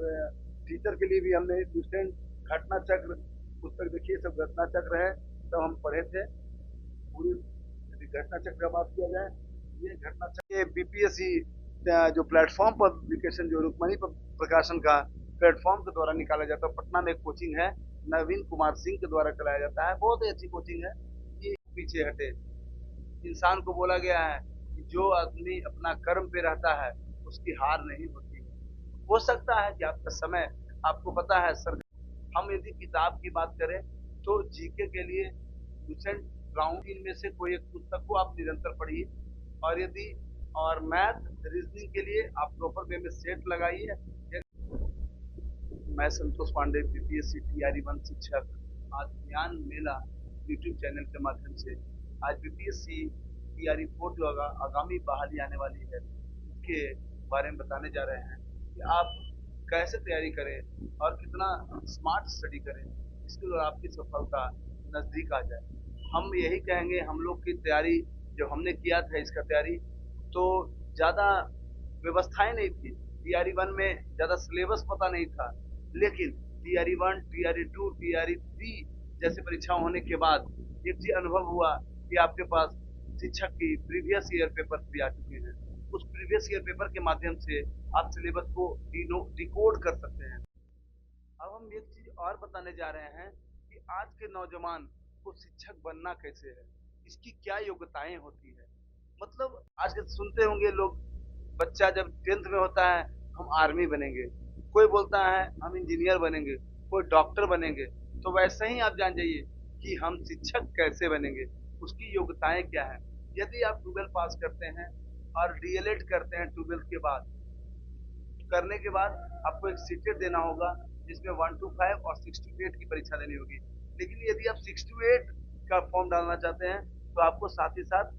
और टीचर के लिए भी हमने स्टूडेंट घटना चक्र पुस्तक देखिए, सब घटना चक्र है, सब हम पढ़े थे पूरी। यदि घटना चक्र का बात किया जाए, ये घटना चक्र ये बीपीएससी जो प्लेटफॉर्म पब्लिकेशन जो रुक्मणी प्रकाशन का प्लेटफॉर्म के द्वारा निकाला जाता है। पटना में एक कोचिंग है, नवीन कुमार सिंह के द्वारा चलाया जाता है, बहुत ही अच्छी कोचिंग है। ये पीछे हटे, इंसान को बोला गया है कि जो आदमी अपना कर्म पे रहता है उसकी हार नहीं होती। हो सकता है कि आपका समय, आपको पता है सर, हम यदि किताब की बात करें तो जीके के लिए रिसेंट राउंड इनमें से कोई एक पुस्तक को आप निरंतर पढ़िए, और यदि और मैथ रीजनिंग के लिए आप प्रॉपर वे में सेट लगाइए। मैं संतोष पांडे, बीपीएससी टीआरई 1 शिक्षक, आज ज्ञान मेला यूट्यूब चैनल के माध्यम से आज बीपीएससी टीआरई 4 जो आगामी बहाली आने वाली है उसके बारे में बताने जा रहे हैं कि आप कैसे तैयारी करें और कितना स्मार्ट स्टडी करें, इसके द्वारा आपकी सफलता नजदीक आ जाए। हम यही कहेंगे, हम लोग की तैयारी जो हमने किया था इसका तैयारी, तो ज़्यादा व्यवस्थाएं नहीं थी। टीआरई 1 में ज़्यादा सिलेबस पता नहीं था, लेकिन टीआरई 1, टीआरई 2, टीआरई 3 जैसे परीक्षा होने के बाद एक चीज अनुभव हुआ कि आपके पास शिक्षक की प्रीवियस ईयर पेपर भी आ चुके हैं। उस प्रीवियस ईयर पेपर के माध्यम से आप सिलेबस को डिकोड कर सकते हैं। अब हम एक चीज और बताने जा रहे हैं कि आज के नौजवान को शिक्षक बनना कैसे है, इसकी क्या योग्यताएं होती है। मतलब आज के सुनते होंगे लोग, बच्चा जब 10th में होता है हम आर्मी बनेंगे, कोई बोलता है हम इंजीनियर बनेंगे, कोई डॉक्टर बनेंगे। तो वैसे ही आप जान जाइए कि हम शिक्षक कैसे बनेंगे, उसकी योग्यताएं क्या है। यदि आप 12 पास करते हैं और डीएलएड करते हैं 12 के बाद, करने के बाद आपको एक सीटेट देना होगा जिसमें 1 to 5 और 6 to 8 की परीक्षा देनी होगी। लेकिन यदि आप 6 to 8 का फॉर्म डालना चाहते हैं तो आपको साथ ही साथ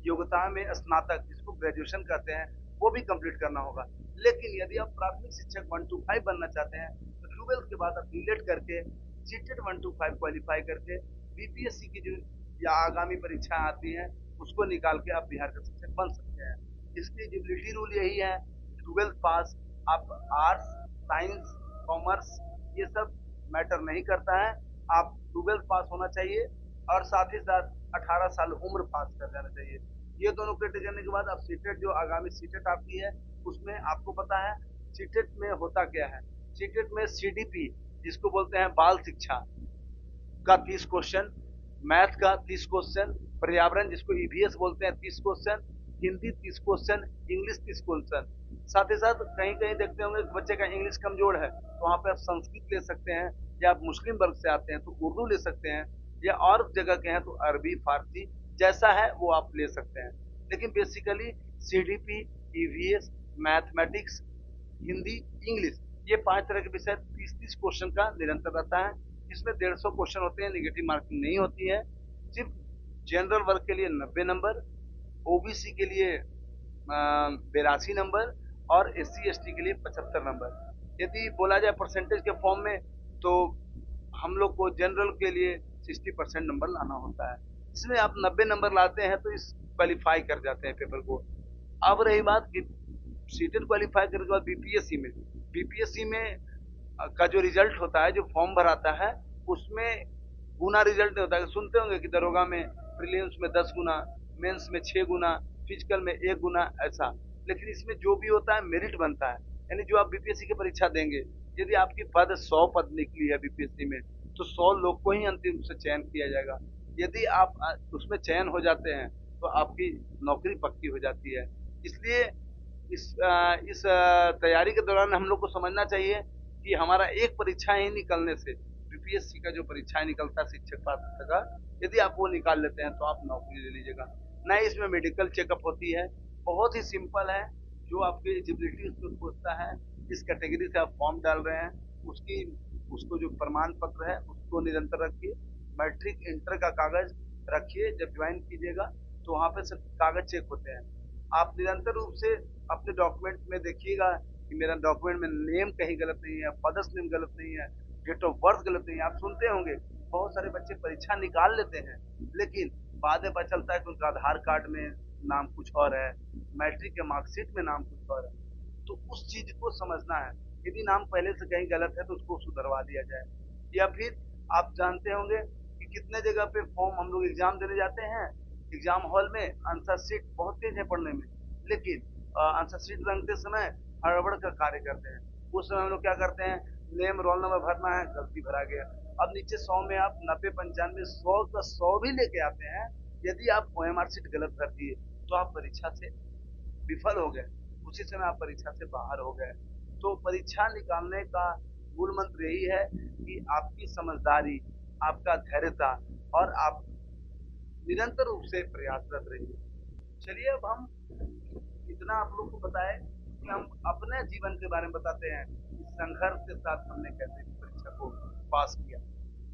योग्यता में स्नातक, जिसको ग्रेजुएशन कहते हैं, वो भी कंप्लीट करना होगा। लेकिन यदि आप प्राथमिक शिक्षक 1 to 5 बनना चाहते हैं तो 12 के बाद आप डीलेट करके सीटेट 1 to 5 क्वालिफाई करके बीपीएससी की जो या आगामी परीक्षा आती हैं उसको निकाल के आप बिहार का शिक्षक बन सकते हैं। इसकी एलिजिबिलिटी रूल यही है, 12 पास, आप आर्ट्स, साइंस, कॉमर्स ये सब मैटर नहीं करता है, आप 12 पास होना चाहिए और साथ ही साथ 18 साल उम्र पास कर जाना चाहिए। ये दोनों क्राइटेरिया करने के बाद आप सीटेट, जो आगामी सीटेट आपकी है, उसमें आपको पता है सीटेट में होता क्या है। सीटेट में सीडीपी, जिसको बोलते हैं बाल शिक्षा का 30 क्वेश्चन, मैथ का 30 क्वेश्चन, पर्यावरण जिसको ईवीएस बोलते हैं 30 question, Hindi 30 question, English 30 question. साथ ही साथ कहीं कहीं देखते होंगे बच्चे का इंग्लिश कमजोर है तो वहाँ पे आप संस्कृत ले सकते हैं, या आप मुस्लिम वर्ग से आते हैं तो उर्दू ले सकते हैं, या और जगह के हैं तो अरबी, फारसी जैसा है वो आप ले सकते हैं। लेकिन basically CDP, EVS, mathematics, Hindi, English, ये 5 तरह के विषय 30-30 क्वेश्चन का निरंतर रहता है। इसमें 150 क्वेश्चन होते हैं, नेगेटिव मार्किंग नहीं होती है। सिर्फ जनरल वर्ग के लिए 90 नंबर, ओबीसी के लिए 82 नंबर और एससी एसटी के लिए 75 नंबर। यदि बोला जाए परसेंटेज के फॉर्म में तो हम लोग को जनरल के लिए 60% नंबर लाना होता है। इसमें आप 90 नंबर लाते हैं तो इस क्वालिफाई कर जाते हैं पेपर को। अब रही बात कि सीटेट क्वालिफाई करने के बाद बीपीएससी में का जो रिजल्ट होता है, जो फॉर्म भराता है, उसमें गुना रिजल्ट नहीं होता है। सुनते होंगे कि दरोगा में प्रीलिम्स में 10 गुना, मेंस में 6 गुना, फिजिकल में 1 गुना, ऐसा। लेकिन इसमें जो भी होता है मेरिट बनता है, यानी जो आप बीपीएससी की परीक्षा देंगे, यदि आपकी पद 100 पद निकली है बीपीएससी में तो 100 लोग को ही अंतिम रूप से चयन किया जाएगा। यदि आप उसमें चयन हो जाते हैं तो आपकी नौकरी पक्की हो जाती है। इसलिए इस तैयारी के दौरान हम लोग को समझना चाहिए कि हमारा एक परीक्षा ही निकलने से, बीपीएससी का जो परीक्षाएं निकलता है शिक्षक पात्रता का, यदि आप वो निकाल लेते हैं तो आप नौकरी ले लीजिएगा। नहीं, इसमें मेडिकल चेकअप होती है, बहुत ही सिंपल है। जो आपकी एलिजिबिलिटी उसको पूछता है, जिस कैटेगरी से आप फॉर्म डाल रहे हैं उसको जो प्रमाण पत्र है उसको निरंतर रखिए। मैट्रिक इंटर का कागज रखिए, जब ज्वाइन कीजिएगा तो वहाँ पे सब कागज चेक होते हैं। आप निरंतर रूप से अपने डॉक्यूमेंट में देखिएगा कि मेरा डॉक्यूमेंट में नेम कहीं गलत नहीं है, फादर्स नेम गलत नहीं है, डेट ऑफ बर्थ गलत नहीं है। आप सुनते होंगे बहुत सारे बच्चे परीक्षा निकाल लेते हैं लेकिन बाद में पता चलता है कि उनका आधार कार्ड में नाम कुछ और है, मैट्रिक के मार्कशीट में नाम कुछ और है। तो उस चीज को समझना है। यदि नाम पहले से कहीं गलत है तो उसको सुधरवा दिया जाए। या फिर आप जानते होंगे कि कितने जगह पे फॉर्म हम लोग एग्जाम देने जाते हैं, एग्जाम हॉल में आंसर शीट बहुत तेज है पढ़ने में, लेकिन आंसर शीट रंगते समय हड़बड़ का कार्य करते हैं। उस समय हम लोग क्या करते हैं, नेम रोल नंबर भरना है, गलती भरा गया। अब नीचे 100 में आप 90 95 100 का 100 भी लेके आते हैं, यदि आप ओएमआर शीट गलत भर दिए तो आप परीक्षा से विफल हो गए, उसी समय आप परीक्षा से बाहर हो गए। तो परीक्षा निकालने का मूल मंत्र यही है कि आपकी समझदारी, आपका धैर्यता और आप निरंतर रूप से प्रयासरत रहिए। चलिए अब हम इतना आप लोग को बताएं कि हम अपने जीवन के बारे में बताते हैं कि संघर्ष के साथ हमने कैसे इस परीक्षा को पास किया।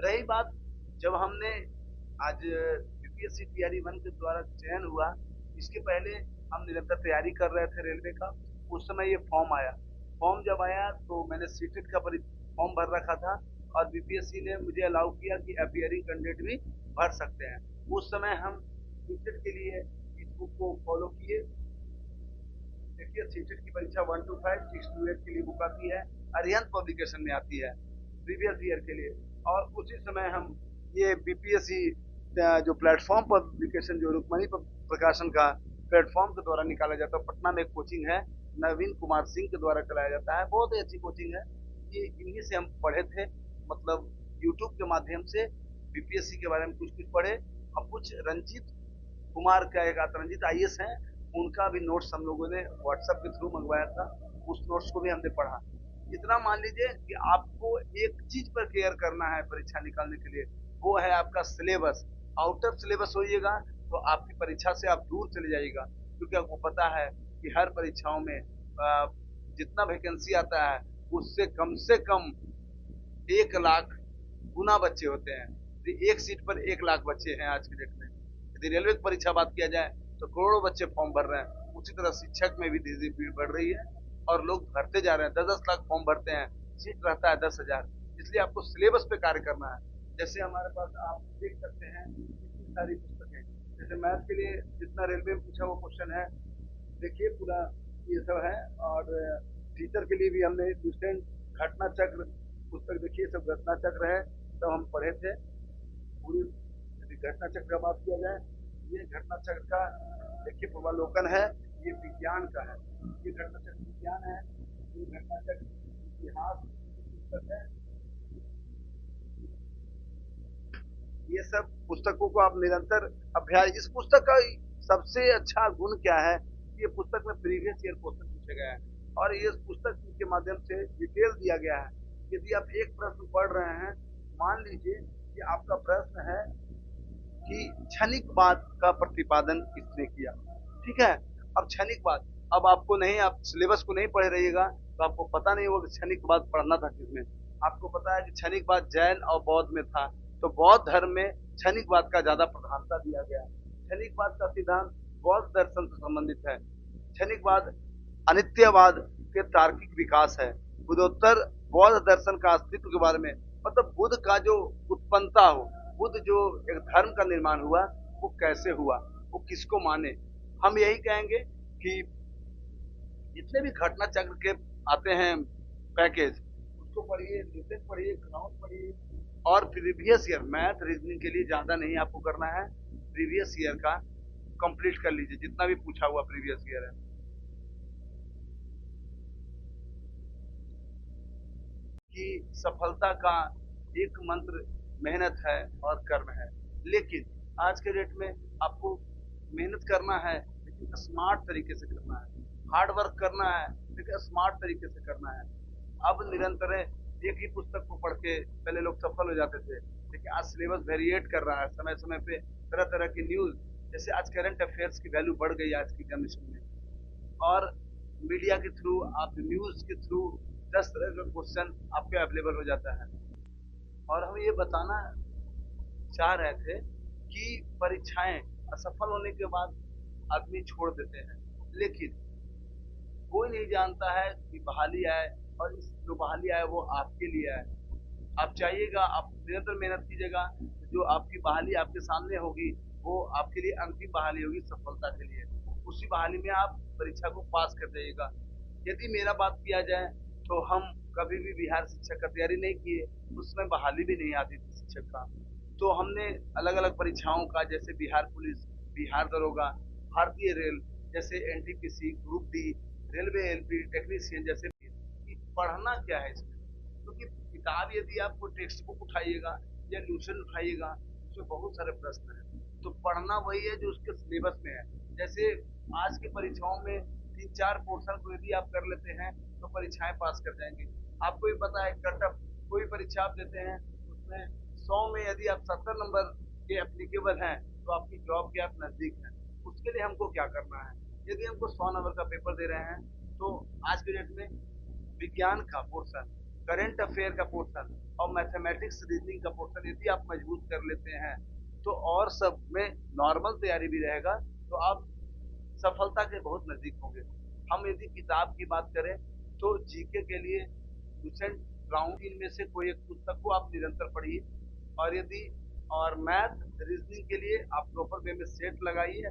रही बात, जब हमने आज यूपीएससी टीआरई 1 के द्वारा चयन हुआ, इसके पहले हम निरंतर तैयारी कर रहे थे रेलवे का। उस समय ये फॉर्म आया। फॉर्म जब आया तो मैंने सीटेट का फॉर्म भर रखा था और बीपीएससी ने मुझे अलाउ किया कि अपियरिंग कैंडिडेट भी भर सकते हैं। उस समय हम सीटेट के लिए इस बुक को फॉलो किए। देखिए सीटेट की परीक्षा 1 to 5 6 to 8 के लिए बुक आती है, अरिहंत पब्लिकेशन में आती है प्रीवियस ईयर के लिए। और उसी समय हम ये बीपीएससी जो प्लेटफॉर्म पब्लिकेशन जो रुक्मणी प्रकाशन का प्लेटफॉर्म के द्वारा निकाला जाता है, पटना में एक कोचिंग है, नवीन कुमार सिंह के द्वारा चलाया जाता है, बहुत ही अच्छी कोचिंग है। ये इन्हीं से हम पढ़े थे, मतलब यूट्यूब के माध्यम से बीपीएससी के बारे में कुछ कुछ पढ़े। अब कुछ रंजीत कुमार का एक रंजीत आईएएस हैं, उनका भी नोट्स हम लोगों ने व्हाट्सएप के थ्रू मंगवाया था, उस नोट्स को भी हमने पढ़ा। इतना मान लीजिए कि आपको एक चीज पर केयर करना है परीक्षा निकालने के लिए, वो है आपका सिलेबस। आउट ऑफ सिलेबस होइएगा तो आपकी परीक्षा से आप दूर चले जाइएगा, क्योंकि आपको पता है कि हर परीक्षाओं में जितना वैकेंसी आता है उससे कम 1 लाख गुना बच्चे होते हैं। एक सीट पर 1 लाख बच्चे हैं आज के डेट में। यदि रेलवे की परीक्षा बात किया जाए तो करोड़ों बच्चे फॉर्म भर रहे हैं। उसी तरह शिक्षक में भी धीरे धीरे भीड़ बढ़ रही है और लोग भरते जा रहे हैं, 10-10 लाख फॉर्म भरते हैं, सीट रहता है 10,000। इसलिए आपको सिलेबस पे कार्य करना है। जैसे हमारे पास आप देख सकते हैं इतनी सारी पुस्तकें, जैसे मैथ के लिए जितना रेलवे में पूछा वो क्वेश्चन है, देखिए पूरा ये सब है। और टीचर के लिए भी हमने स्टूडेंट घटना चक्र पुस्तक, देखिए सब घटना चक्र है, सब हम पढ़े थे पूरी। यदि घटना चक्र का बात किया जाए, ये घटना चक्र का देखिए पूर्वालोकन है, ये विज्ञान का है, ये घटना चक्र विज्ञान है, ये घटना चक्र इतिहास पुस्तक है। ये सब पुस्तकों को आप निरंतर अभ्यास, इस पुस्तक का सबसे अच्छा गुण क्या है, ये पुस्तक में प्रीवियस ईयर क्वेश्चन पूछे गए हैं और ये पुस्तक के माध्यम से डिटेल दिया गया है। यदि आप एक प्रश्न पढ़ रहे हैं, मान लीजिए कि आपका प्रश्न है कि क्षणिकवाद का प्रतिपादन किसने किया, ठीक है। अब क्षणिकवाद, अब आपको नहीं, आप सिलेबस को नहीं पढ़े रहिएगा तो आपको पता नहीं होगा कि क्षणिकवाद पढ़ना था किसमें। आपको पता है कि क्षणिकवाद जैन और बौद्ध में था, तो बौद्ध धर्म में क्षणिकवाद का ज्यादा प्रधानता दिया गया है। क्षणिकवाद का सिद्धांत बौद्ध दर्शन से संबंधित है। क्षणिकवाद अनित्यवाद के तार्किक विकास है। बुद्धोत्तर बौद्ध दर्शन का अस्तित्व के बारे में, मतलब बुद्ध का जो उत्पन्नता हो, बुद्ध जो एक धर्म का निर्माण हुआ वो कैसे हुआ, वो किसको माने। हम यही कहेंगे कि जितने भी घटना चक्र के आते हैं पैकेज, उसको पढ़िए, न्यूटन पढ़िए, ग्राउंड पढ़िए और प्रीवियस ईयर मैथ रीजनिंग के लिए ज्यादा नहीं आपको करना है, प्रीवियस ईयर का कंप्लीट कर लीजिए, जितना भी पूछा हुआ प्रीवियस ईयर है। कि सफलता का एक मंत्र मेहनत है और कर्म है, लेकिन आज के डेट में आपको मेहनत करना है लेकिन स्मार्ट तरीके से करना है, हार्ड वर्क करना है लेकिन स्मार्ट तरीके से करना है। अब निरंतर एक ही पुस्तक को पढ़ के पहले लोग सफल हो जाते थे, लेकिन आज सिलेबस वेरिएट कर रहा है, समय समय पे तरह तरह की न्यूज, जैसे आज करंट अफेयर्स की वैल्यू बढ़ गई आज की जनरेशन में, और मीडिया के थ्रू, आप न्यूज के थ्रू 10 तरह का क्वेश्चन आपके अवेलेबल हो जाता है। और हम ये बताना चाह रहे थे कि परीक्षाएं असफल होने के बाद आदमी छोड़ देते हैं, लेकिन कोई नहीं जानता है कि बहाली आए, और इस जो बहाली आए वो आपके लिए आए। आप चाहिएगा, आप निरंतर मेहनत कीजिएगा, जो आपकी बहाली आपके सामने होगी वो आपके लिए अंतिम बहाली होगी सफलता के लिए। उसी बहाली में आप परीक्षा को पास कर जाइएगा। यदि मेरा बात किया जाए तो हम कभी भी बिहार शिक्षक का तैयारी नहीं किए, उसमें बहाली भी नहीं आती थी शिक्षक का। तो हमने अलग अलग परीक्षाओं का, जैसे बिहार पुलिस, बिहार दरोगा, भारतीय रेल, जैसे NTPC, group D, railway LP technician, जैसे कि पढ़ना क्या है इसमें। क्योंकि किताब यदि आप कोई टेक्स्ट बुक उठाइएगा या ट्यूशन उठाइएगा, उसमें बहुत सारे प्रश्न हैं। तो पढ़ना वही है जो उसके सिलेबस में है। जैसे आज की परीक्षाओं में 3-4 पोर्शन को यदि आप कर लेते हैं तो परीक्षाएं पास कर जाएंगे। आपको भी पता है, कटअप कोई परीक्षा आप देते हैं, उसमें 100 में यदि आप 70 नंबर के एप्लीकेबल हैं तो आपकी जॉब के आप नजदीक हैं। उसके लिए हमको क्या करना है? यदि हमको 100 नंबर का पेपर दे रहे हैं तो आज के डेट में विज्ञान का पोर्शन, करंट अफेयर का पोर्शन और मैथमेटिक्स रीजनिंग का पोर्शन यदि आप मजबूत कर लेते हैं तो और सब में नॉर्मल तैयारी भी रहेगा, तो आप सफलता के बहुत नजदीक होंगे। हम यदि किताब की बात करें तो जीके के लिए लुसेंट ब्राउन, इनमें से कोई एक पुस्तक को आप निरंतर पढ़िए। और यदि और मैथ रीजनिंग के लिए आप प्रॉपर वे में सेट लगाइए